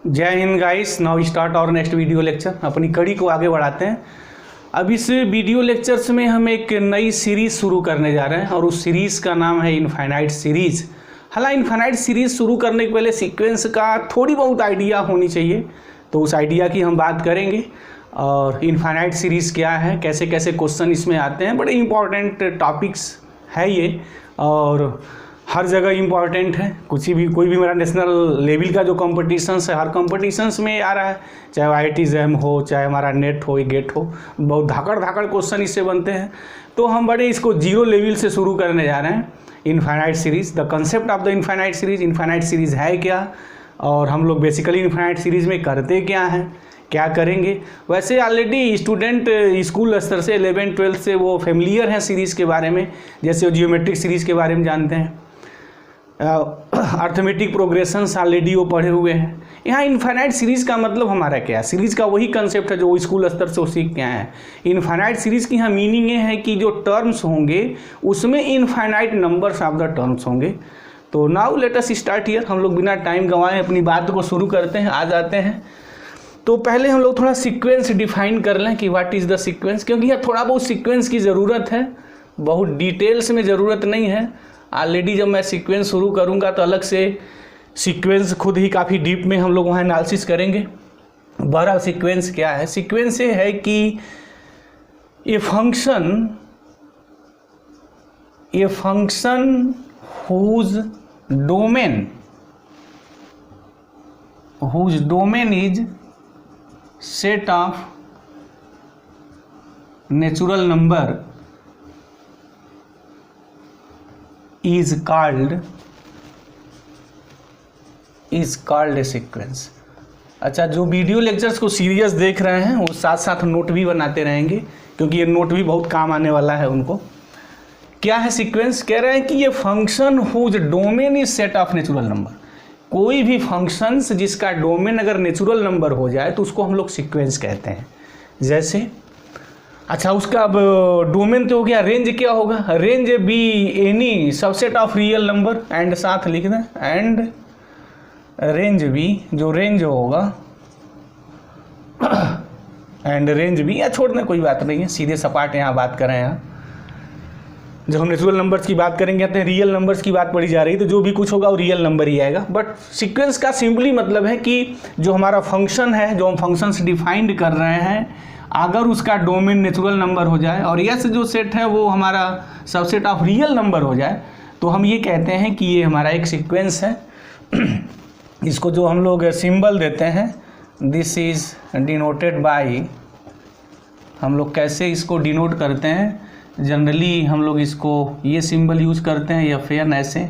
जय Hind guys. Now start और next video lecture. अपनी कड़ी को आगे बढ़ाते हैं। अब इस वीडियो लेक्चर्स में हम एक नई सीरीज़ शुरू करने जा रहे हैं और उस सीरीज़ का नाम है इनफाइनाइट सीरीज़। हालांकि इनफाइनाइट सीरीज़ शुरू करने के पहले सीक्वेंस का थोड़ी बहुत आइडिया होनी चाहिए, तो उस आइडिया की हम बात करेंगे। और इनफाइनाइट सीरीज़ क्या है, कैसे कैसे क्वेश्चन इसमें आते हैं, बड़े इंपॉर्टेंट टॉपिक्स है ये और हर जगह इम्पॉर्टेंट है। कोई भी मेरा नेशनल लेवल का जो कॉम्पिटिशन्स है, हर कॉम्पिटिशन्स में आ रहा है, चाहे IIT JAM हो, चाहे हमारा नेट हो, गेट हो, बहुत धाकड़ क्वेश्चन इससे बनते हैं। तो हम बड़े इसको जीरो लेवल से शुरू करने जा रहे हैं infinite series. The concept of the infinite series, infinite series है क्या और हम लोग बेसिकली इनफाइनाइट सीरीज़ में करते क्या हैं, क्या करेंगे। वैसे ऑलरेडी स्टूडेंट स्कूल स्तर से 11th 12th से वो फेमिलियर हैं सीरीज़ के बारे में, जैसे वो जियोमेट्रिक सीरीज़ के बारे में जानते हैं, अर्थमेटिक प्रोग्रेशंस ऑलरेडी वो पढ़े हुए हैं। यहाँ इनफाइनाइट सीरीज़ का मतलब हमारा क्या है, सीरीज़ का वही कंसेप्ट है जो स्कूल स्तर से वो सीख के आए हैं। इनफाइनाइट सीरीज़ की यहाँ मीनिंग ये है कि जो टर्म्स होंगे उसमें infinite numbers of the terms होंगे। तो now let us start here. हम लोग बिना टाइम गंवाए अपनी बात को शुरू करते हैं, आ जाते हैं। तो पहले हम लोग थोड़ा सीक्वेंस डिफाइन कर लें कि व्हाट इज़ द सीक्वेंस, क्योंकि यहाँ थोड़ा बहुत सीक्वेंस की ज़रूरत है, बहुत डिटेल्स में ज़रूरत नहीं है। ऑलरेडी जब मैं सीक्वेंस शुरू करूँगा तो अलग से सीक्वेंस खुद ही काफ़ी डीप में हम लोग वहाँ एनालिसिस करेंगे। बहरहाल सीक्वेंस क्या है, सीक्वेंस ये है कि a function whose domain is set of natural number is called a sequence। अच्छा, जो वीडियो लेक्चर्स को सीरियस देख रहे हैं वो साथ साथ नोट भी बनाते रहेंगे, क्योंकि ये नोट भी बहुत काम आने वाला है उनको। क्या है सीक्वेंस, कह रहे हैं कि ये function whose domain is set of natural number. कोई भी फंक्शंस जिसका डोमेन अगर नेचुरल नंबर हो जाए तो उसको हम लोग सीक्वेंस कहते हैं। जैसे अच्छा, उसका अब डोमेन तो हो गया, रेंज क्या होगा, range be any subset of real number, and साथ लिख दें, एंड रेंज बी, जो रेंज होगा एंड रेंज बी, या छोड़ दें कोई बात नहीं है, सीधे सपाट यहाँ बात करें। यहाँ जब हम नेचुरल नंबर्स की बात करेंगे तो रियल नंबर्स की बात पढ़ी जा रही है, तो जो भी कुछ होगा वो रियल नंबर ही आएगा। बट सीक्वेंस का सिंपली मतलब है कि जो हमारा फंक्शन है, जो हम फंक्शंस डिफाइंड कर रहे हैं, अगर उसका डोमेन नेचुरल नंबर हो जाए और यस जो सेट है वो हमारा सबसेट ऑफ रियल नंबर हो जाए, तो हम ये कहते हैं कि ये हमारा एक सीक्वेंस है। इसको जो हम लोग सिंबल देते हैं, दिस इज़ डिनोटेड बाय, हम लोग कैसे इसको डिनोट करते हैं, जनरली हम लोग इसको ये सिंबल यूज करते हैं, या FN ऐसे,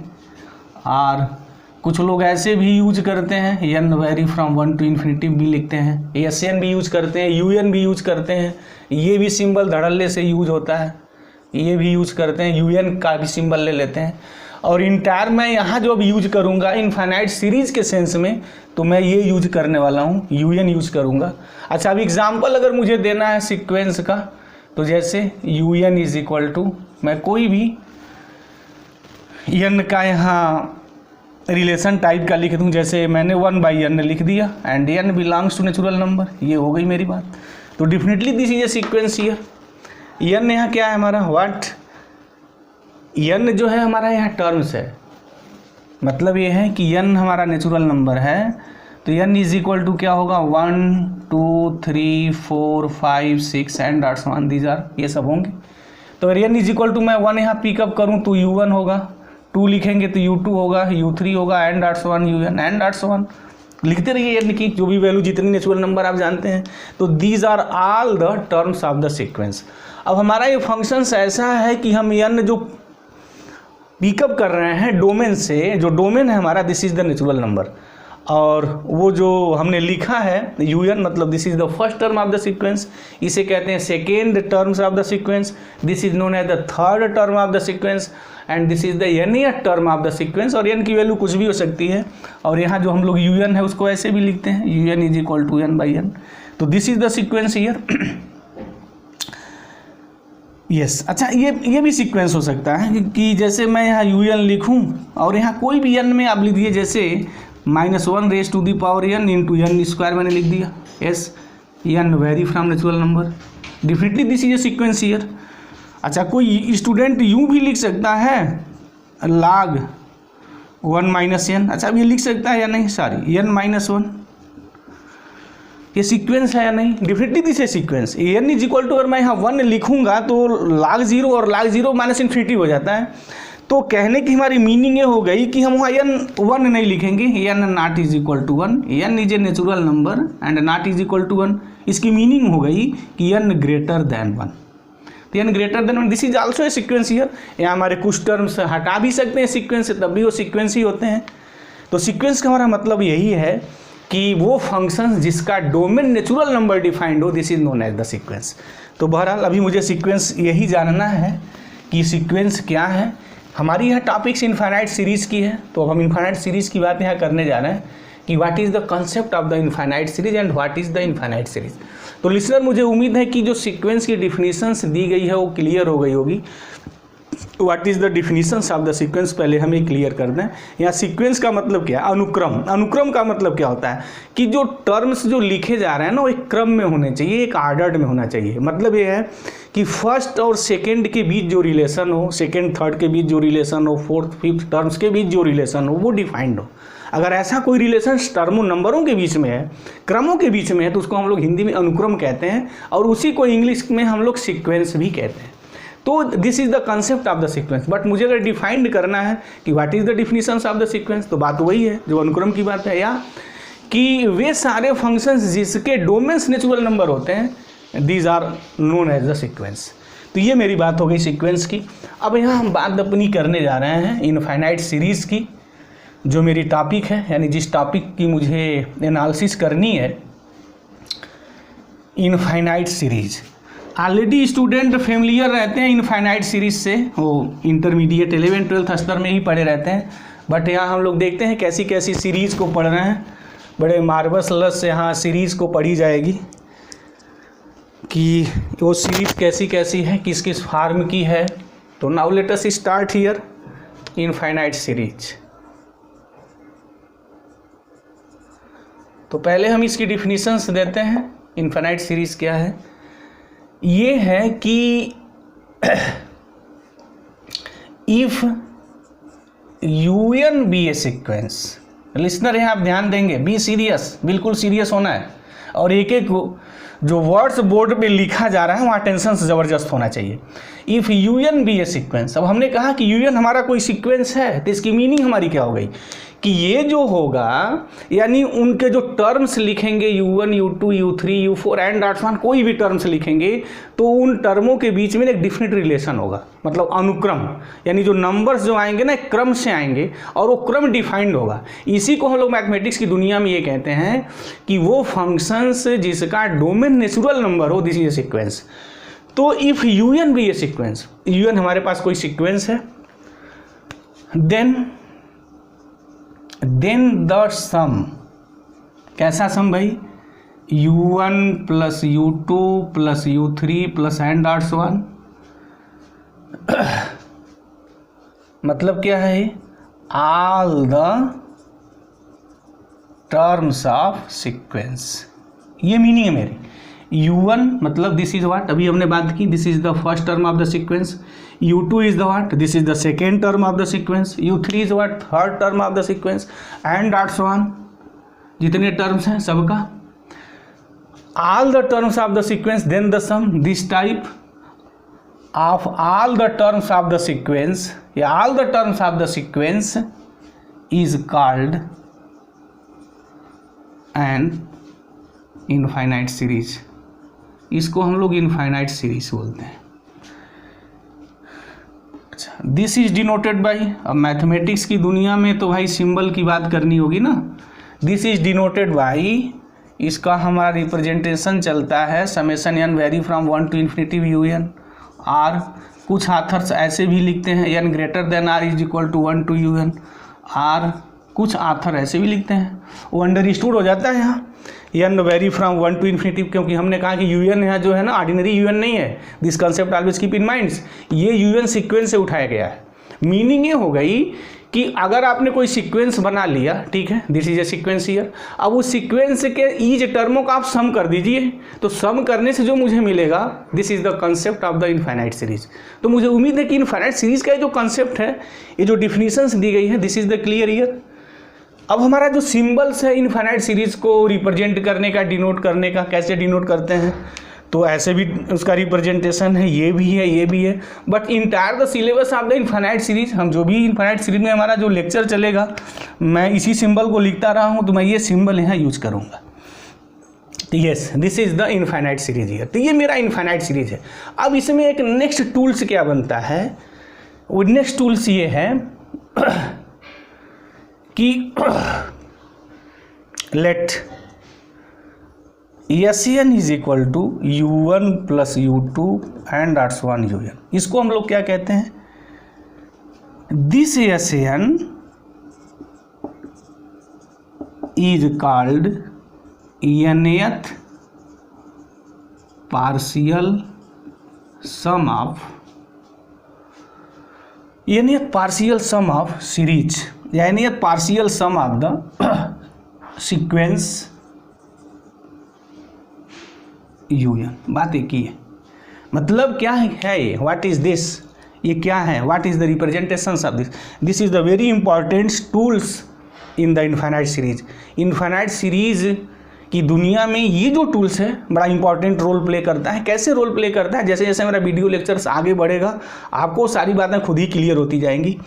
और कुछ लोग ऐसे भी यूज करते हैं, n vary from 1 to infinity भी लिखते हैं, SN भी यूज करते हैं, UN भी यूज करते हैं, ये भी सिंबल धड़ल्ले से यूज होता है, ये भी यूज करते हैं, UN का भी सिंबल ले लेते हैं। और इंटायर मैं यहाँ जो अब यूज करूँगा इनफाइनाइट सीरीज़ के सेंस में, तो मैं ये यूज करने वाला हूँ, UN यूज करूँगा। अच्छा, अब एग्जाम्पल अगर मुझे देना है सीक्वेंस का, तो जैसे UN इज इक्वल टू, मैं कोई भी n का यहाँ रिलेशन टाइप का लिख दूँ, जैसे मैंने 1/n लिख दिया, and n belongs to natural number, ये हो गई मेरी बात। तो definitely this is a sequence here. n यहाँ क्या है हमारा, व्हाट, n जो है हमारा यहाँ टर्म्स है, मतलब ये है कि n हमारा नेचुरल नंबर है, तो n इज इक्वल टू क्या होगा, 1 2 3 4 5 6 and dots one, these are, ये सब होंगे। तो अगर n इज इक्वल टू मैं 1 यहाँ पिकअप करूँ तो U1 होगा, 2 लिखेंगे तो U2 होगा, U3 होगा, and dots one UN, and dots one, लिखते रहिए n की जो भी वैल्यू, जितनी नेचुरल नंबर आप जानते हैं। तो these are all the terms of the sequence. अब हमारा ये फंक्शंस ऐसा है कि हम n जो पिकअप कर रहे हैं डोमेन से, जो डोमेन है हमारा, this is the natural number, और वो जो हमने लिखा है UN, मतलब this is the first term of the sequence, इसे कहते हैं second terms of the sequence, this is known as the third term of the sequence, and this is the nth term of the sequence. और n की value कुछ भी हो सकती है, और यहाँ जो हम लोग UN है उसको ऐसे भी लिखते हैं, UN is equal to n/n। तो this is the sequence here. Yes अच्छा, ये भी सीक्वेंस हो सकता है कि जैसे मैं यहाँ UN लिखूँ और यहाँ कोई भी n में आप लिख दीजिए, जैसे -1 raise to the power n into n square मैंने लिख दिया, as n vary from natural number, definitely this is a sequence here. अच्छा, कोई स्टूडेंट यूँ भी लिख सकता है log 1 माइनस n, अच्छा अब ये लिख सकता है या नहीं, सॉरी n माइनस 1, ये सीक्वेंस है या नहीं, डेफिनेटली दिस है sequence. n is equal to, अगर मैं यहाँ 1 लिखूंगा तो log 0 और log 0 माइनस इन्फिनिटी हो जाता है। तो कहने की हमारी मीनिंग ये हो गई कि हम वहाँ n 1 नहीं लिखेंगे, n not is equal to 1, n is a natural number and not is equal to 1। इसकी मीनिंग हो गई कि n ग्रेटर देन 1, तो n greater than 1 this is also a sequence year. यहाँ हमारे कुछ टर्म्स हटा भी सकते हैं सीक्वेंस से, तब भी वो सीक्वेंस ही होते हैं। तो सीक्वेंस का हमारा मतलब यही है कि वो फंक्शन जिसका डोमेन नेचुरल नंबर डिफाइंड हो, this is known as the sequence. तो बहरहाल अभी मुझे सीक्वेंस यही जानना है कि सीक्वेंस क्या है। हमारी यह टॉपिक्स इनफाइनाइट सीरीज़ की है, तो अब हम इनफाइनाइट सीरीज़ की बात यहाँ करने जा रहे हैं कि what is the concept of the infinite series and what is the infinite series. तो लिसनर, मुझे उम्मीद है कि जो सीक्वेंस की डिफिनीशंस दी गई है वो क्लियर हो गई होगी। What is the definitions of the sequence पहले हमें क्लियर कर दें। यहाँ सीक्वेंस का मतलब क्या है, अनुक्रम। अनुक्रम का मतलब क्या होता है कि जो टर्म्स जो लिखे जा रहे हैं ना वो एक क्रम में होने चाहिए, एक आर्डर्ड में होना चाहिए। मतलब ये है कि फर्स्ट और सेकंड के बीच जो रिलेशन हो, सेकंड थर्ड के बीच जो रिलेशन हो, फोर्थ फिफ्थ टर्म्स के बीच जो रिलेशन हो वो डिफाइंड हो। अगर ऐसा कोई रिलेशन टर्मों नंबरों के बीच में है, क्रमों के बीच में है, तो उसको हम लोग हिंदी में अनुक्रम कहते हैं और उसी को इंग्लिश में हम लोग सीक्वेंस भी कहते हैं। तो this is the concept of the sequence. But मुझे अगर डिफाइंड करना है कि what is the definitions of the sequence, तो बात वही है जो अनुक्रम की बात है, या कि वे सारे फंक्शंस जिसके डोमेन्स नेचुरल नंबर होते हैं, these are known as the sequence. तो ये मेरी बात हो गई सीक्वेंस की। अब यहाँ हम बात अपनी करने जा रहे हैं इनफाइनाइट सीरीज़ की, जो मेरी टॉपिक है, यानी जिस टॉपिक की मुझे एनालिसिस करनी है, infinite series. Already student familiar रहते हैं इनफाइनाइट सीरीज से, वो इंटरमीडिएट 11th 12th स्तर में ही पढ़े रहते हैं। बट यहाँ हम लोग देखते हैं कैसी कैसी सीरीज़ को पढ़ रहे हैं, बड़े मार्वलस से यहाँ सीरीज़ को पढ़ी जाएगी कि वो सीरीज़ कैसी कैसी है, किस किस फार्म की है। तो now let us start here infinite series. तो पहले हम इसकी डिफिनीशंस देते हैं। इनफाइनाइट सीरीज क्या है? ये है कि if u n be a sequence, listener यहाँ आप ध्यान देंगे, बी सीरियस, बिल्कुल सीरियस होना है, और एक एक जो वर्ड्स बोर्ड पे लिखा जा रहा है वहाँ टेंशन ज़बरदस्त होना चाहिए। If u n be a sequence, अब हमने कहा कि यूएन हमारा कोई सीक्वेंस है, तो इसकी मीनिंग हमारी क्या हो गई कि ये जो होगा, यानी उनके जो टर्म्स लिखेंगे U1, U2, U3, U4 and dots one, कोई भी टर्म्स लिखेंगे तो उन टर्मों के बीच में एक डिफिनिट रिलेशन होगा, मतलब अनुक्रम, यानी जो नंबर्स जो आएंगे ना एक क्रम से आएंगे और वो क्रम डिफाइंड होगा। इसी को हम लोग मैथमेटिक्स की दुनिया में ये कहते हैं कि वो फंक्शंस जिसका डोमेन नेचुरल नंबर हो, दिस इज ए सीक्वेंस। तो इफ़ यूएन भी ए सीक्वेंस, यूएन हमारे पास कोई सीक्वेंस है, देन द सम, कैसा सम भाई, U1 plus U2 plus U3 plus and dots one, मतलब क्या है, all the terms of sequence, ये मीनिंग है मेरी। U1 मतलब दिस इज व्हाट, अभी हमने बात की, this is the first term of the sequence. U2 is the what, this is the second term of the sequence. U3 is what, third term of the sequence, and dots one, जितने terms हैं सबका, all the terms of the sequence, then the sum, this type of all the terms of the sequence, या all the terms of the sequence is called an infinite series. इसको हम लोग infinite series बोलते हैं। अच्छा, this is denoted by, अब mathematics की दुनिया में तो भाई सिंबल की बात करनी होगी ना। दिस इज डिनोटेड बाई, इसका हमारा रिप्रेजेंटेशन चलता है summation n vary from 1 to infinity UN r. कुछ ऑथर्स ऐसे भी लिखते हैं n greater than r is equal to 1 to UN r. कुछ ऑथर ऐसे भी लिखते हैं, वो अंडरस्टूड हो जाता है यहाँ n vary from 1 to infinity, क्योंकि हमने कहा कि UN यहाँ जो है ना ऑर्डिनरी UN नहीं है। This concept always keep in minds, ये UN सीक्वेंस से उठाया गया है। मीनिंग ये हो गई कि अगर आपने कोई सीक्वेंस बना लिया, ठीक है, this is a sequence here, अब उस सीक्वेंस के ईच टर्मों का आप सम कर दीजिए, तो सम करने से जो मुझे मिलेगा, this is the concept of the infinite series. तो मुझे उम्मीद है कि इनफाइनाइट सीरीज का जो कंसेप्ट है, ये जो डिफिनीशंस दी गई है, this is the clear here. अब हमारा जो सिंबल्स है इनफाइनाइट सीरीज को रिप्रेजेंट करने का, डिनोट करने का, कैसे डिनोट करते हैं, तो ऐसे भी उसका रिप्रेजेंटेशन है, ये भी है, ये भी है। But entire the syllabus of the infinite series, हम जो भी इनफाइनाइट सीरीज में हमारा जो लेक्चर चलेगा, मैं इसी सिंबल को लिखता रहा हूँ, तो मैं ये सिंबल यहाँ यूज करूँगा। तो yes, this is the infinite series here. तो ये मेरा इनफाइनाइट सीरीज है। अब इसमें एक नेक्स्ट टूल्स क्या बनता है, वो नेक्स्ट टूल्स ये है कि let Sn is equal to u1 plus u2 and one un। इसको हम लोग क्या कहते हैं, this Sn is called nth partial sum of series, या nth partial sum of the sequence un। बात एक ही है, मतलब क्या है ये, व्हाट इज दिस, ये क्या है, what is the representations of this, this is the very important tools in the infinite series. Infinite series की दुनिया में ये जो टूल्स है बड़ा इंपॉर्टेंट रोल प्ले करता है। कैसे रोल प्ले करता है, जैसे जैसे मेरा वीडियो लेक्चर्स आगे बढ़ेगा, आपको सारी बातें खुद ही क्लियर होती जाएंगी।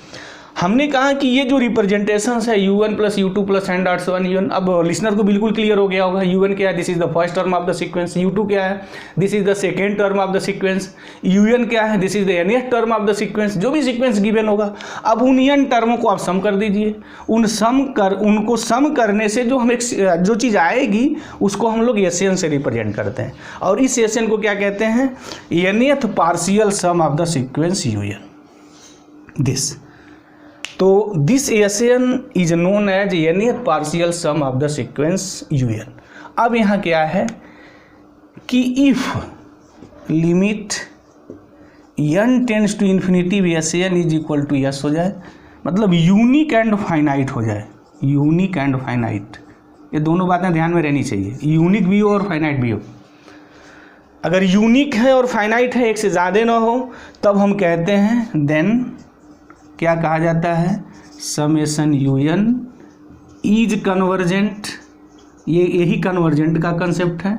हमने कहा कि ये जो रिप्रेजेंटेशंस है u1 plus u2 plus and dot one un, अब लिसनर को बिल्कुल क्लियर हो गया होगा। u1 क्या है, this is the first term of the sequence. u2 क्या है, this is the second term of the sequence. un क्या है, this is the nth term of the sequence. जो भी सीक्वेंस गिवन होगा, अब उन n टर्मों को आप सम कर दीजिए। उनको सम करने से जो हम जो चीज़ आएगी उसको हम लोग Sn से रिप्रेजेंट करते हैं, और इस Sn को क्या कहते हैं, nth partial sum of the sequence un, this. तो this Sn is known as nth partial sum of the sequence un। अब यहाँ क्या है कि if limit n tends to infinity Sn is equal to s हो जाए, मतलब unique and finite हो जाए, यूनिक एंड फाइनाइट, ये दोनों बातें ध्यान में रहनी चाहिए, यूनिक भी हो और फाइनाइट भी हो। अगर यूनिक है और फाइनाइट है, एक से ज़्यादा ना हो, तब हम कहते हैं देन क्या कहा जाता है, समेशन un इज कन्वर्जेंट, ये यही कन्वर्जेंट का कंसेप्ट है,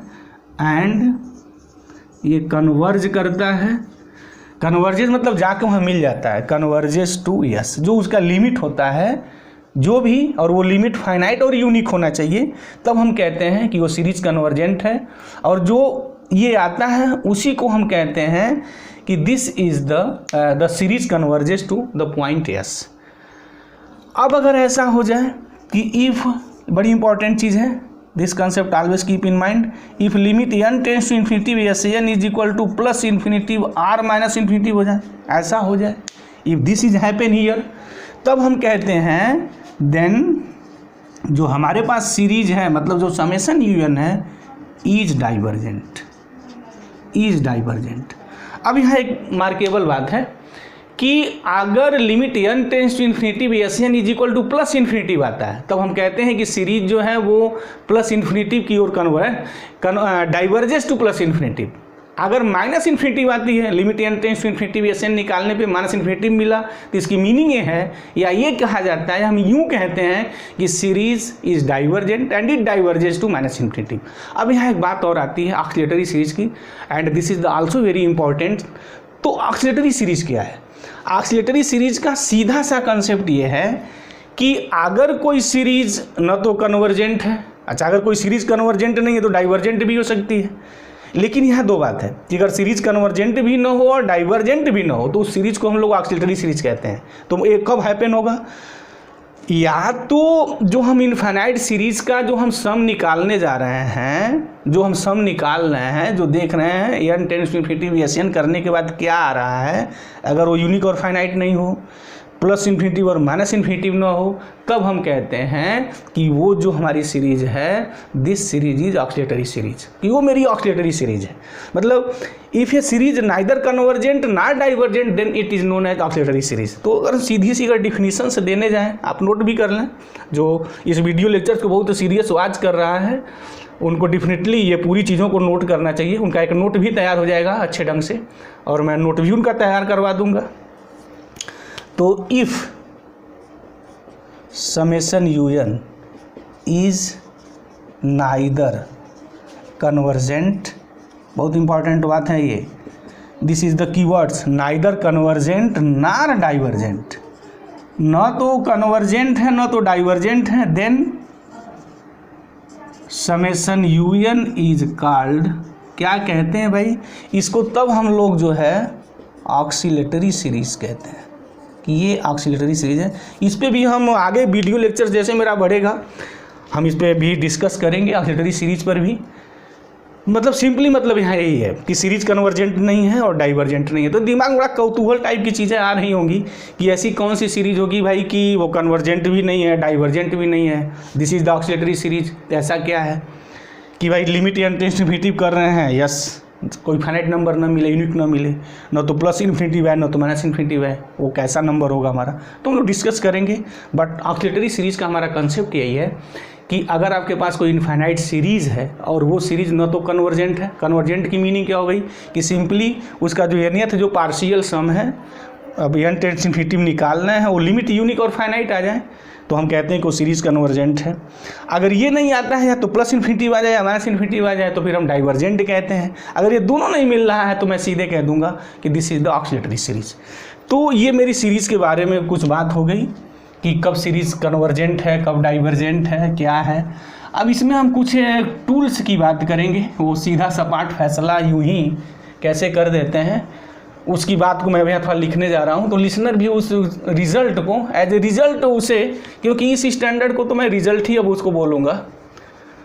एंड ये कन्वर्ज करता है, कन्वर्जेस मतलब जाके वहाँ मिल जाता है, कन्वर्जेस टू यस, जो उसका लिमिट होता है जो भी, और वो लिमिट फाइनाइट और यूनिक होना चाहिए, तब हम कहते हैं कि वो सीरीज कन्वर्जेंट है। और जो ये आता है उसी को हम कहते हैं कि this is the series converges to the point S. अब अगर ऐसा हो जाए कि इफ, बड़ी इंपॉर्टेंट चीज़ है, this concept always keep in mind, if limit n tends to infinity Sn is equal to plus infinity r minus infinity हो जाए, ऐसा हो जाए, if this is happen here, तब हम कहते हैं देन जो हमारे पास सीरीज है, मतलब जो समेशन un है, इज डाइवर्जेंट, इज डाइवर्जेंट। अब यहाँ एक मार्केबल बात है कि अगर limit n tends to infinity Sn is equal to plus infinity आता है, तब हम कहते हैं कि सीरीज जो है वो प्लस इन्फिनिटी की ओर डाइवर्जेस टू प्लस इन्फिनिटी। अगर माइनस इन्फिनिटी आती है, limit n tends to infinity Sn निकालने पे माइनस इन्फिनिटी मिला, तो इसकी मीनिंग ये है, या ये कहा जाता है, हम यूँ कहते हैं कि series is divergent and it diverges to minus infinity. अब यहाँ एक बात और आती है ऑक्सीलेटरी सीरीज की, and this is also very important. तो ऑक्सीलेटरी सीरीज क्या है, ऑक्सीलेटरी सीरीज का सीधा सा कंसेप्ट ये है कि अगर कोई सीरीज न तो कन्वर्जेंट है, अच्छा अगर कोई सीरीज कन्वर्जेंट नहीं है तो डाइवर्जेंट भी हो सकती है, लेकिन यहाँ दो बात है कि अगर सीरीज कन्वर्जेंट भी ना हो और डाइवर्जेंट भी ना हो, तो उस सीरीज को हम लोग ऑक्सीलेटरी सीरीज कहते हैं। तो ये कब हैपन होगा, या तो जो हम इनफाइनाइट सीरीज का जो हम सम निकालने जा रहे हैं, जो हम सम निकाल रहे हैं, जो देख रहे हैं n tends to infinity Sn करने के बाद क्या आ रहा है, अगर वो यूनिक और फाइनाइट नहीं हो, प्लस इन्फिनिटिव और माइनस इन्फिनिटिव ना हो, तब हम कहते हैं कि वो जो हमारी सीरीज है, this series is oscillatory series, कि वो मेरी ऑक्सीलेटरी सीरीज है। मतलब if a series neither convergent not divergent then it is known as oscillatory series. तो अगर सीधी सी अगर डिफिनीशन से देने जाएँ, आप नोट भी कर लें, जो इस वीडियो लेक्चर्स को बहुत सीरियस वॉच कर रहा है उनको डेफिनेटली ये पूरी चीज़ों को नोट करना चाहिए। उनका एक नोट भी तैयार हो जाएगा अच्छे ढंग से, और मैं नोट भी उनका तैयार करवा दूंगा। तो if summation UN is neither convergent, बहुत इंपॉर्टेंट बात है ये, this is the keywords, neither convergent nor divergent, न तो कन्वर्जेंट है न तो डाइवर्जेंट है, then summation UN is called, क्या कहते हैं भाई इसको, तब हम लोग जो है ऑक्सीलेटरी सीरीज कहते हैं कि ये ऑक्सीलेटरी सीरीज है। इस पे भी हम आगे वीडियो लेक्चर जैसे मेरा बढ़ेगा हम इस पे भी डिस्कस करेंगे, ऑक्सीलेटरी सीरीज पर भी। मतलब सिंपली मतलब यहाँ यही है कि सीरीज कन्वर्जेंट नहीं है और डाइवर्जेंट नहीं है। तो दिमाग में बड़ा कौतूहल टाइप की चीज़ें आ रही होंगी कि ऐसी कौन सी सीरीज होगी भाई कि वो कन्वर्जेंट भी नहीं है डाइवर्जेंट भी नहीं है, this is the oscillatory series. तो ऐसा क्या है कि भाई लिमिट या इंटेंसिटी कर रहे हैं, यस, कोई फाइनाइट नंबर ना मिले, यूनिट ना मिले, न तो प्लस इन्फिनिटिव है न तो माइनस इन्फिनिटिव है, वो कैसा नंबर होगा हमारा, तो हम लोग डिस्कस करेंगे। बट ऑक्सीलेटरी सीरीज का हमारा कंसेप्ट यही है कि अगर आपके पास कोई इनफाइनाइट सीरीज़ है और वो सीरीज़ न तो कन्वर्जेंट है, कन्वर्जेंट की मीनिंग क्या हो गई कि सिंपली उसका जो nth जो पार्शियल सम है, अब n टेंड्स इन्फिनिटिव निकालना है, वो लिमिट यूनिक और फाइनाइट आ जाए तो हम कहते हैं कि वो सीरीज़ कन्वर्जेंट है। अगर ये नहीं आता है या तो प्लस इन्फिनिटिव आ जाए या माइनस इन्फिनिटिव आ जाए तो फिर हम डाइवर्जेंट कहते हैं। अगर ये दोनों नहीं मिल रहा है तो मैं सीधे कह दूंगा कि this is the oscillatory series. तो ये मेरी सीरीज़ के बारे में कुछ बात हो गई कि कब सीरीज़ कन्वर्जेंट है, कब डाइवर्जेंट है, क्या है। अब इसमें हम कुछ टूल्स की बात करेंगे, वो सीधा सपाट फैसला यूं ही कैसे कर देते हैं उसकी बात को मैं यहाँ थोड़ा लिखने जा रहा हूँ, तो लिसनर भी उस रिज़ल्ट को एज ए रिज़ल्ट उसे, क्योंकि इस स्टैंडर्ड को तो मैं रिज़ल्ट ही अब उसको बोलूँगा,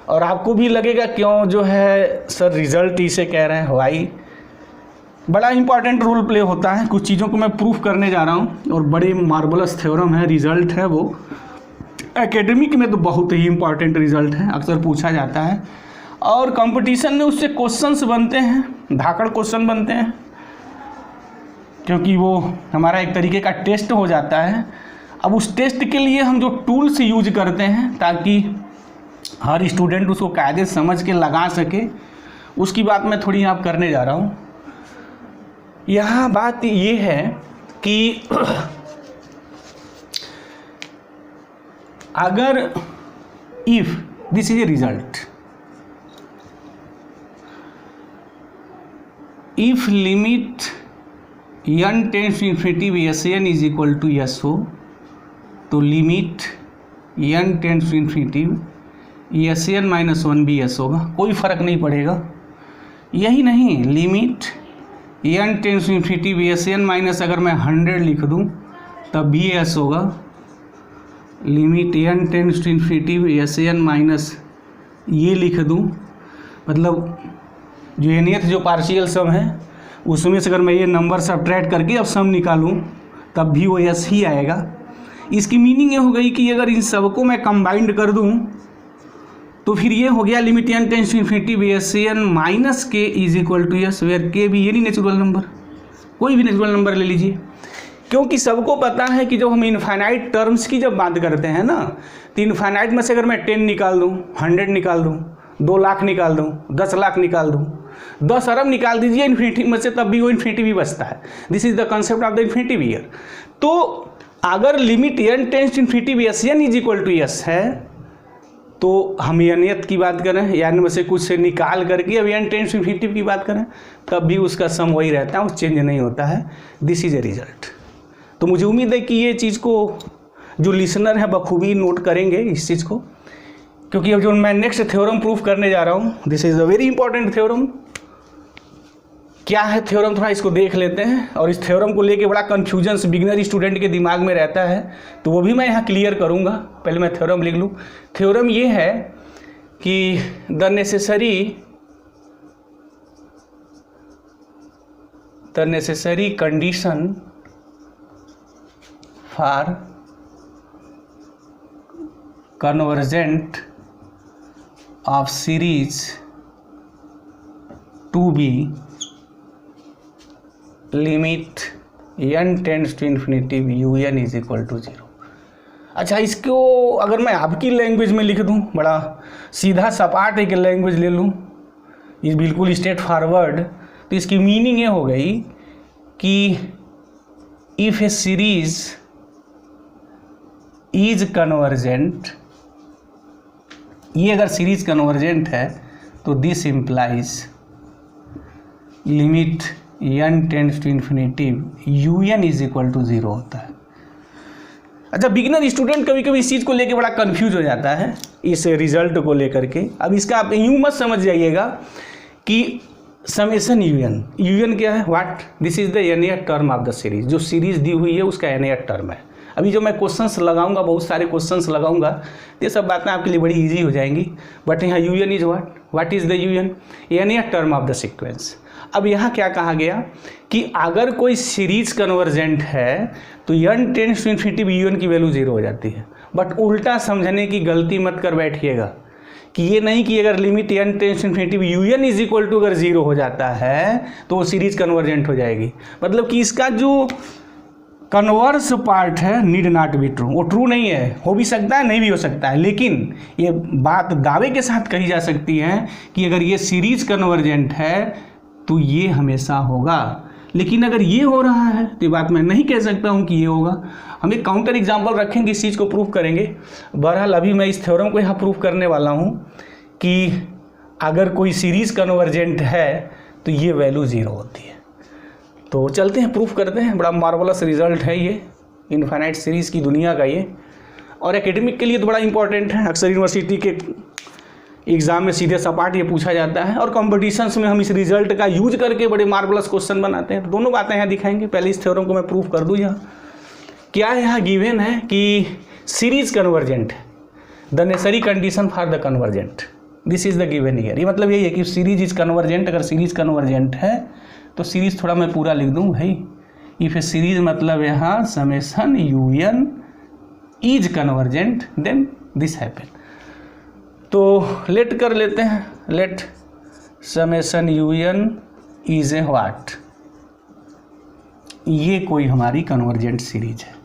और आपको भी लगेगा क्यों जो है सर रिज़ल्ट इसे कह रहे हैं, वाई, बड़ा इंपॉर्टेंट रोल प्ले होता है। कुछ चीज़ों को मैं प्रूफ करने जा रहा हूँ और बड़े मार्वलस थ्योरम है, रिज़ल्ट है, वो एकेडमिक में तो बहुत ही इंपॉर्टेंट रिज़ल्ट है, अक्सर पूछा जाता है और कंपटीशन में उससे क्वेश्चंस बनते हैं, धाकड़ क्वेश्चन बनते हैं, क्योंकि वो हमारा एक तरीके का टेस्ट हो जाता है। अब उस टेस्ट के लिए हम जो टूल्स यूज करते हैं ताकि हर स्टूडेंट उसको कायदे समझ के लगा सके, उसकी बात मैं थोड़ी यहाँ करने जा रहा हूँ। यहाँ बात ये है कि अगर if this is a result, if limit n tends to infinity Sn is equal to S हो, तो limit n tends to infinity Sn minus 1 भी S होगा, कोई फ़र्क नहीं पड़ेगा। यही नहीं, limit n tends to infinity Sn minus अगर मैं 100 लिख दूं तब भी S होगा। Limit n tends to infinity Sn minus ये लिख दूं, मतलब जो nth जो पार्शियल सम है उसमें से अगर मैं ये नंबर सब्ट्रैक्ट करके अब सम निकालूं तब भी वो S ही आएगा। इसकी मीनिंग ये हो गई कि अगर इन सबको मैं कंबाइंड कर दूं तो फिर ये हो गया limit n tends to infinity Sn minus k is equal to S, where k भी ये नहीं नेचुरल नंबर, कोई भी नेचुरल नंबर ले लीजिए, क्योंकि सबको पता है कि जब हम इनफाइनाइट टर्म्स की जब बात करते हैं ना, तो इनफाइनाइट में से अगर मैं 10 निकाल दूँ, 100 निकाल दूँ, 2 लाख निकाल दूँ, 10 लाख निकाल दूँ, 10 अरब निकाल दीजिए इन्फिनिटी में से, तब भी वो इन्फिनिटी भी बचता है। This is the concept of the infinity here. तो अगर limit n tends to infinity Sn is equal to S है तो हम nth की बात करें या n में से कुछ से निकाल करके अब n टेंड्स टू इन्फिनिटी की बात करें तब भी उसका सम वही रहता है, वो चेंज नहीं होता है। This is a result. तो मुझे उम्मीद है कि ये चीज़ को जो लिसनर है बखूबी नोट करेंगे इस चीज़ को, क्योंकि अब जो मैं नेक्स्ट थ्योरम प्रूफ करने जा रहा हूँ, this is a very important theorem. क्या है थ्योरम, थोड़ा इसको देख लेते हैं। और इस थ्योरम को लेके बड़ा कन्फ्यूजन्स बिगिनर स्टूडेंट के दिमाग में रहता है, तो वो भी मैं यहाँ क्लियर करूँगा। पहले मैं थ्योरम लिख लूँ। थ्योरम ये है कि the necessary condition for convergent of series to be limit n tends to infinity un is equal to 0। अच्छा, इसको अगर मैं आपकी लैंग्वेज में लिख दूं, बड़ा सीधा सपाट एक लैंग्वेज ले लूं, ये बिल्कुल स्ट्रेट फॉरवर्ड, तो इसकी मीनिंग ये हो गई कि if a series is convergent, ये अगर सीरीज कन्वर्जेंट है तो this implies limit n tends to infinity un is equal to 0 होता है। अच्छा, बिगिनर स्टूडेंट कभी कभी इस चीज़ को लेके बड़ा कंफ्यूज हो जाता है, इस रिजल्ट को लेकर के। अब इसका आप यूँ मत समझ जाइएगा कि समेशन un क्या है, what, this is the nth term of the series, जो सीरीज दी हुई है उसका nth टर्म है। अभी जो मैं क्वेश्चंस लगाऊंगा, बहुत सारे क्वेश्चंस लगाऊंगा, ये सब बातें आपके लिए बड़ी इजी हो जाएंगी। बट यहाँ un is what is the un, nth term of the sequence. अब यहाँ क्या कहा गया कि अगर कोई सीरीज कन्वर्जेंट है तो n tends to infinity un की वैल्यू 0 हो जाती है। बट उल्टा समझने की गलती मत कर बैठिएगा कि ये नहीं कि अगर limit n tends to infinity un is equal to अगर 0 हो जाता है तो वो सीरीज कन्वर्जेंट हो जाएगी। मतलब कि इसका जो कन्वर्स पार्ट है नीड नॉट बी ट्रू, वो ट्रू नहीं है, हो भी सकता है नहीं भी हो सकता है, लेकिन ये बात दावे के साथ कही जा सकती है कि अगर ये सीरीज कन्वर्जेंट है तो ये हमेशा होगा। लेकिन अगर ये हो रहा है तो ये बात मैं नहीं कह सकता हूँ कि ये होगा। हम एक काउंटर एग्जाम्पल रखेंगे, इस चीज़ को प्रूव करेंगे। बहरहाल अभी मैं इस थ्योरम को यहाँ प्रूव करने वाला हूँ कि अगर कोई सीरीज कन्वर्जेंट है तो ये वैल्यू 0 होती है। तो चलते हैं, प्रूफ करते हैं। बड़ा मार्वलस रिजल्ट है ये, इनफाइनाइट सीरीज़ की दुनिया का ये, और एकेडमिक के लिए तो बड़ा इंपॉर्टेंट है। अक्सर यूनिवर्सिटी के एग्ज़ाम में सीधे सपाट ये पूछा जाता है, और कॉम्पिटिशन्स में हम इस रिजल्ट का यूज करके बड़े मार्वलस क्वेश्चन बनाते हैं। तो दोनों बातें यहाँ दिखाएंगे। पहले इस थ्योरम को मैं प्रूफ कर दूँ। यहाँ क्या है, यहाँ गिवन है कि सीरीज कन्वर्जेंट है, the necessary condition for the convergent, this is the given here. ये मतलब यही है कि सीरीज इज कन्वर्जेंट। अगर सीरीज कन्वर्जेंट है तो सीरीज थोड़ा मैं पूरा लिख दूँ भाई, इफ ए सीरीज मतलब यहाँ summation un is convergent then this happen. तो लेट कर लेते हैं, let summation un is a what, ये कोई हमारी कन्वर्जेंट सीरीज है।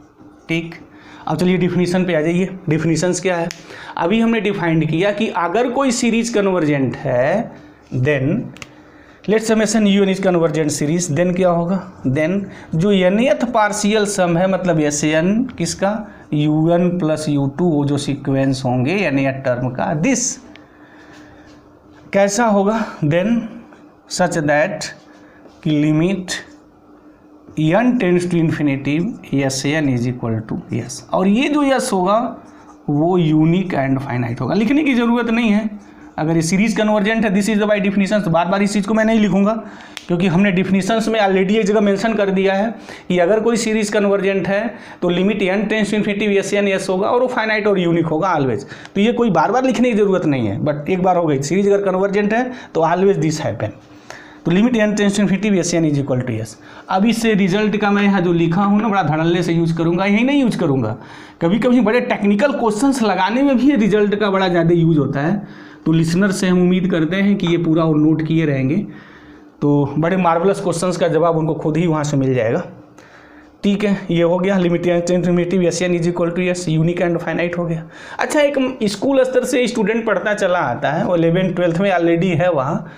ठीक, अब चलिए डिफिनीशन पे आ जाइए। डिफिनीशंस क्या है, अभी हमने डिफाइंड किया कि अगर कोई सीरीज कन्वर्जेंट है then let summation un is convergent series, then क्या होगा, देन जो nth पार्शियल सम है, मतलब Sn किसका, un प्लस u2, वो जो सीक्वेंस होंगे nth टर्म का, दिस कैसा होगा, देन सच दैट कि limit n tends to infinity Sn is equal to S. और ये जो यस होगा वो यूनिक एंड फाइनाइट होगा। लिखने की ज़रूरत नहीं है, अगर ये सीरीज कन्वर्जेंट है this is the by definition, तो बार बार इस चीज़ को मैं नहीं लिखूंगा, क्योंकि हमने डिफिनीशंस में ऑलरेडी एक जगह मेंशन कर दिया है कि अगर कोई सीरीज कन्वर्जेंट है तो limit n tends to infinity Sn S होगा, और वो फाइनाइट और यूनिक होगा ऑलवेज। तो ये कोई बार बार लिखने की ज़रूरत नहीं है, बट एक बार हो गई, सीरीज अगर कन्वर्जेंट है तो ऑलवेज दिस हैपन। तो limit n tends to infinity Sn is equal to S. अब इस रिजल्ट का मैं यहाँ जो लिखा हूँ ना, बड़ा धड़ल्ले से यूज करूँगा, यही नहीं यूज करूँगा, कभी कभी बड़े टेक्निकल क्वेश्चंस लगाने में भी ये रिजल्ट का बड़ा ज़्यादा यूज होता है। तो लिसनर से हम उम्मीद करते हैं कि ये पूरा और नोट किए रहेंगे, तो बड़े मार्वलस क्वेश्चंस का जवाब उनको खुद ही वहाँ से मिल जाएगा। ठीक है, ये हो गया limit n tends to infinity Sn is equal to S, unique and finite हो गया। अच्छा, एक स्कूल स्तर से स्टूडेंट पढ़ता चला आता है, वो 11th-12th में ऑलरेडी है वहाँ।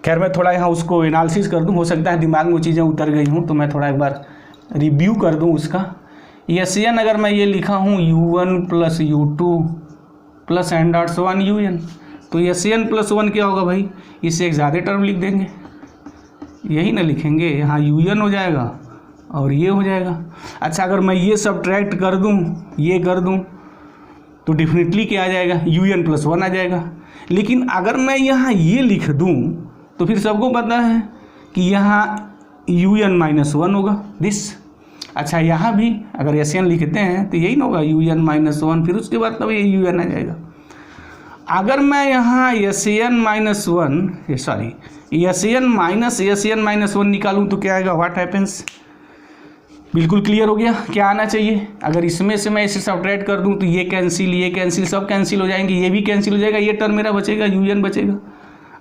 खैर मैं थोड़ा यहाँ उसको एनालिसिस कर दूँ, हो सकता है दिमाग में वो चीज़ें उतर गई हूँ, तो मैं थोड़ा एक बार रिव्यू कर दूँ उसका। Sn अगर मैं ये लिखा हूँ u1 plus u2 plus n.1 un, तो Sn प्लस 1 क्या होगा भाई, इससे एक ज़्यादा टर्म लिख देंगे, यही ना लिखेंगे, यहाँ un हो जाएगा और ये हो जाएगा। अच्छा, अगर मैं ये सब्ट्रैक्ट कर दूँ, ये कर दूँ, तो डेफिनेटली क्या आ जाएगा, un प्लस 1 आ जाएगा। लेकिन अगर मैं यहाँ ये लिख दूँ तो फिर सबको पता है कि यहाँ un माइनस 1 होगा, दिस। अच्छा, यहाँ भी अगर Sn लिखते हैं तो यही ना होगा, un माइनस 1, फिर उसके बाद तब ये un आ जाएगा। अगर मैं यहाँ Sn माइनस 1 Sn माइनस 1 निकालूँ तो क्या आएगा, व्हाट हैपेंस, बिल्कुल क्लियर हो गया। क्या आना चाहिए, अगर इसमें से मैं इसे सब्ट्रैक्ट कर दूं तो ये कैंसिल सब कैंसिल हो जाएंगे, ये भी कैंसिल हो जाएगा, ये टर्म मेरा बचेगा, यूएन बचेगा।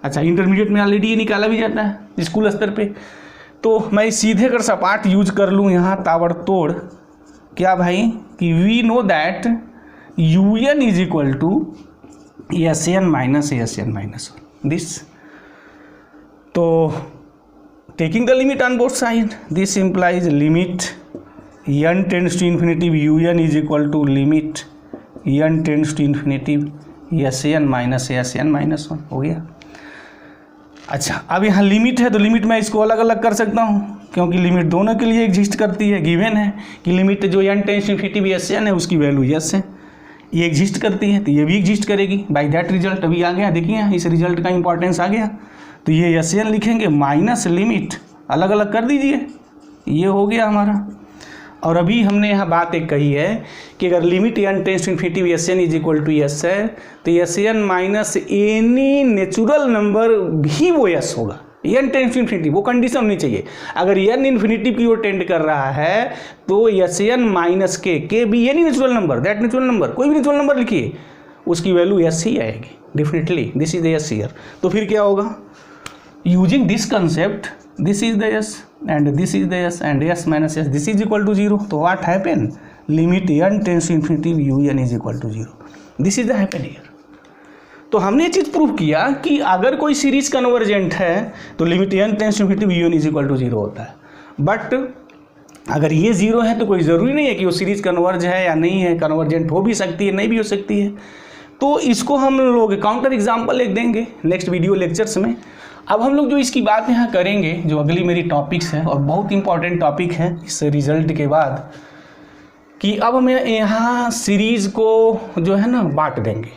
अच्छा, इंटरमीडिएट में ऑलरेडी ये निकाला भी जाता है स्कूल स्तर पे, तो मैं सीधे अगर सपाट यूज कर लूँ यहाँ ताबड़तोड़, क्या भाई कि we know that UN is equal to ASN minus ASN minus this. तो taking the limit on both side, this implies limit n tends to infinity UN is equal to limit n tends to infinity ASN minus ASN minus 1 हो गया। अच्छा, अब यहाँ limit है तो limit मैं इसको अलग अलग कर सकता हूँ, क्योंकि लिमिट दोनों के लिए एग्जिस्ट करती है। गिवन है कि लिमिट जो n tends to infinity ASN है उसकी वैल्यू यस है, ये एग्जिस्ट करती है तो ये भी एग्जिस्ट करेगी। बाय दैट रिजल्ट अभी आ गया, देखिए इस रिजल्ट का इंपॉर्टेंस आ गया। तो ये ASN लिखेंगे माइनस लिमिट अलग अलग कर दीजिए, ये हो गया हमारा। और अभी हमने यहाँ बात एक कही है कि अगर limit n tends to infinity ASN is equal to S है तो ASN minus any natural number भी वो यस होगा। n टेंड्स टू इन्फिनिटिव वो कंडीशन होनी चाहिए। अगर n इन्फिनिटिव की ओर टेंड कर रहा है तो ASN माइनस के भी any natural number, that natural number, कोई भी नेचुरल नंबर लिखिए उसकी वैल्यू यस ही आएगी definitely. This is the yes here. तो फिर क्या होगा, using this concept this is the yes and this is the yes and yes minus yes this is equal to 0. तो what happen, limit n tends to infinity UN is equal to 0. this is the happen here. तो हमने ये चीज़ prove किया कि अगर कोई series convergent है तो limit n tends to infinity UN is equal to 0 होता है। बट अगर ये 0 है तो कोई ज़रूरी नहीं है कि वो सीरीज कन्वर्ज है या नहीं है, कन्वर्जेंट हो भी सकती है, नहीं भी हो सकती है। तो इसको हम लोग काउंटर एग्जाम्पल एक देंगे नेक्स्ट वीडियो लेक्चर्स में। अब हम लोग जो इसकी बात यहाँ करेंगे, जो अगली मेरी टॉपिक्स है और बहुत इंपॉर्टेंट टॉपिक है इस रिजल्ट के बाद, कि अब मैं यहाँ सीरीज़ को जो है ना बांट देंगे।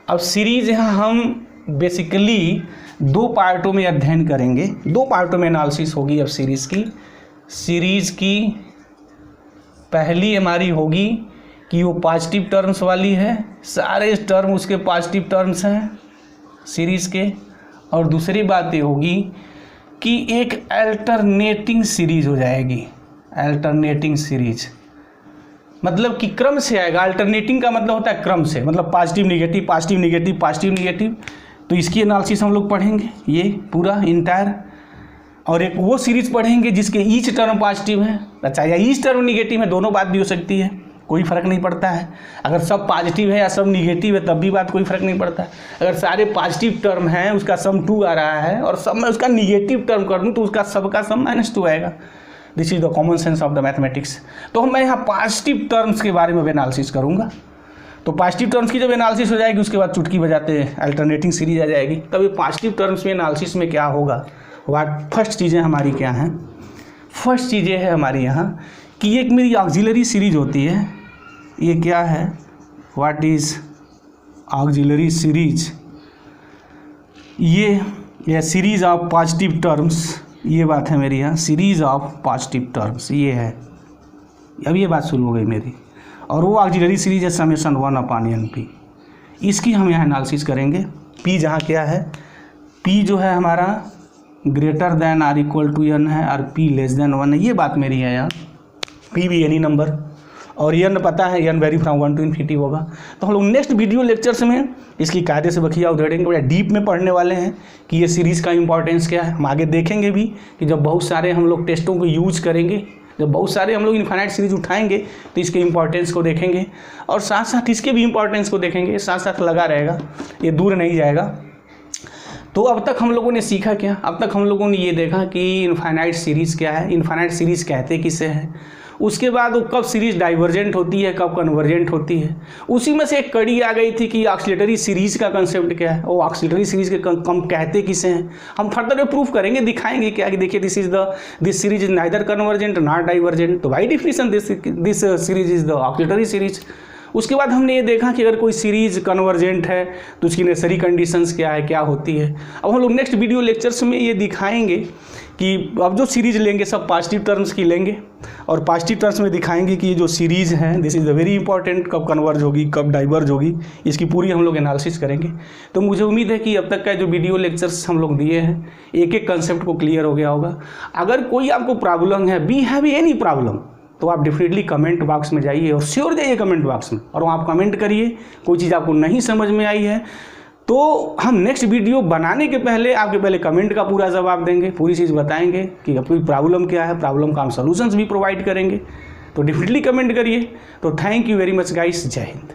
अब सीरीज़ यहाँ हम बेसिकली 2 पार्टों में अध्ययन करेंगे, 2 पार्टों में एनालिसिस होगी। अब सीरीज़ की पहली हमारी होगी कि वो पॉजिटिव टर्म्स वाली है, सारे टर्म उसके पॉजिटिव टर्म्स हैं सीरीज़ के। और दूसरी बात ये होगी कि एक अल्टरनेटिंग सीरीज हो जाएगी। अल्टरनेटिंग सीरीज मतलब कि क्रम से आएगा। अल्टरनेटिंग का मतलब होता है क्रम से, मतलब positive negative positive negative positive negative. तो इसकी एनालिसिस हम लोग पढ़ेंगे ये पूरा इंटायर। और एक वो सीरीज पढ़ेंगे जिसके ईच टर्म पॉजिटिव है, अच्छा, या ईच टर्म निगेटिव है, दोनों बात भी हो सकती है, कोई फ़र्क नहीं पड़ता है। अगर सब पॉजिटिव है या सब निगेटिव है तब भी बात कोई फ़र्क नहीं पड़ता है। अगर सारे पॉजिटिव टर्म हैं उसका सम 2 आ रहा है और सब मैं उसका निगेटिव टर्म कर दूँ तो उसका सबका सम -2 आएगा। This is the common sense of the mathematics. तो मैं यहाँ पॉजिटिव टर्म्स के बारे में एनालिसिस करूँगा। तो पॉजिटिव टर्म्स की जब एनालिसिस हो जाएगी उसके बाद चुटकी बजाते अल्टरनेटिंग सीरीज आ जाएगी। तब ये पॉजिटिव टर्म्स में एनालिसिस में क्या होगा, फर्स्ट चीज़ें हमारी क्या हैं, फर्स्ट चीज़ें है हमारी यहाँ कि एक मेरी ऑक्सिलरी सीरीज होती है। ये क्या है, व्हाट इज़ ऑक्सिलरी सीरीज, ये सीरीज ऑफ पॉजिटिव टर्म्स, ये बात है मेरी यहाँ, सीरीज ऑफ पॉजिटिव टर्म्स ये है। अब ये बात शुरू हो गई मेरी। और वो ऑक्सिलरी सीरीज है समेशन 1/n(p). इसकी हम यहाँ एनालिसिस करेंगे। p जहाँ क्या है, p जो है हमारा greater than or equal to n है और p लेस देन 1 है, ये बात मेरी है यहाँ। p भी एनी नंबर और n पता है, n vary from 1 to infinity होगा। तो हम लोग नेक्स्ट वीडियो लेक्चर्स में इसकी कायदे से बखिया उधेड़ेंगे, बड़ा डीप में पढ़ने वाले हैं कि ये सीरीज़ का इंपॉर्टेंस क्या है। हम आगे देखेंगे भी कि जब बहुत सारे हम लोग टेस्टों को यूज करेंगे, जब बहुत सारे हम लोग इनफाइनाइट सीरीज उठाएंगे तो इसके इंपॉर्टेंस को देखेंगे और साथ साथ इसके भी इंपॉर्टेंस को देखेंगे, साथ साथ लगा रहेगा, ये दूर नहीं जाएगा। तो अब तक हम लोगों ने सीखा क्या, अब तक हम लोगों ने ये देखा कि इनफाइनाइट सीरीज़ क्या है, इनफाइनाइट सीरीज़ कहते किसे हैं, उसके बाद वो कब सीरीज डाइवर्जेंट होती है, कब कन्वर्जेंट होती है। उसी में से एक कड़ी आ गई थी कि ऑक्सिलेटरी सीरीज का कंसेप्ट क्या है, वो ऑक्सिलेटरी सीरीज के कम कहते किसे हैं। हम फर्दर में प्रूफ करेंगे, दिखाएंगे क्या कि देखिए this series is neither convergent not divergent. तो by definition this series is the oscillatory series. उसके बाद हमने ये देखा कि अगर कोई सीरीज कन्वर्जेंट है तो उसकी नेसेसरी कंडीशंस क्या है, क्या होती है। अब हम लोग नेक्स्ट वीडियो लेक्चर्स में ये दिखाएंगे कि अब जो सीरीज लेंगे सब पॉजिटिव टर्म्स की लेंगे और पॉजिटिव टर्म्स में दिखाएंगे कि ये जो सीरीज़ है this is the very important, कब कन्वर्ज होगी, कब डाइवर्ज होगी, इसकी पूरी हम लोग एनालिसिस करेंगे। तो मुझे उम्मीद है कि अब तक का जो वीडियो लेक्चर्स हम लोग दिए हैं एक एक कंसेप्ट को क्लियर हो गया होगा। अगर कोई आपको प्रॉब्लम है, बी हैव एनी प्रॉब्लम, तो आप डेफिनेटली कमेंट बॉक्स में जाइए और श्योर जाइए कमेंट बॉक्स में, और वहाँ आप कमेंट करिए। कोई चीज़ आपको नहीं समझ में आई है तो हम नेक्स्ट वीडियो बनाने के पहले आपके पहले कमेंट का पूरा जवाब देंगे, पूरी चीज़ बताएंगे कि आपकी प्रॉब्लम क्या है, प्रॉब्लम का हम सॉल्यूशंस भी प्रोवाइड करेंगे। तो डेफिनेटली कमेंट करिए। तो thank you very much guys, जय हिंद।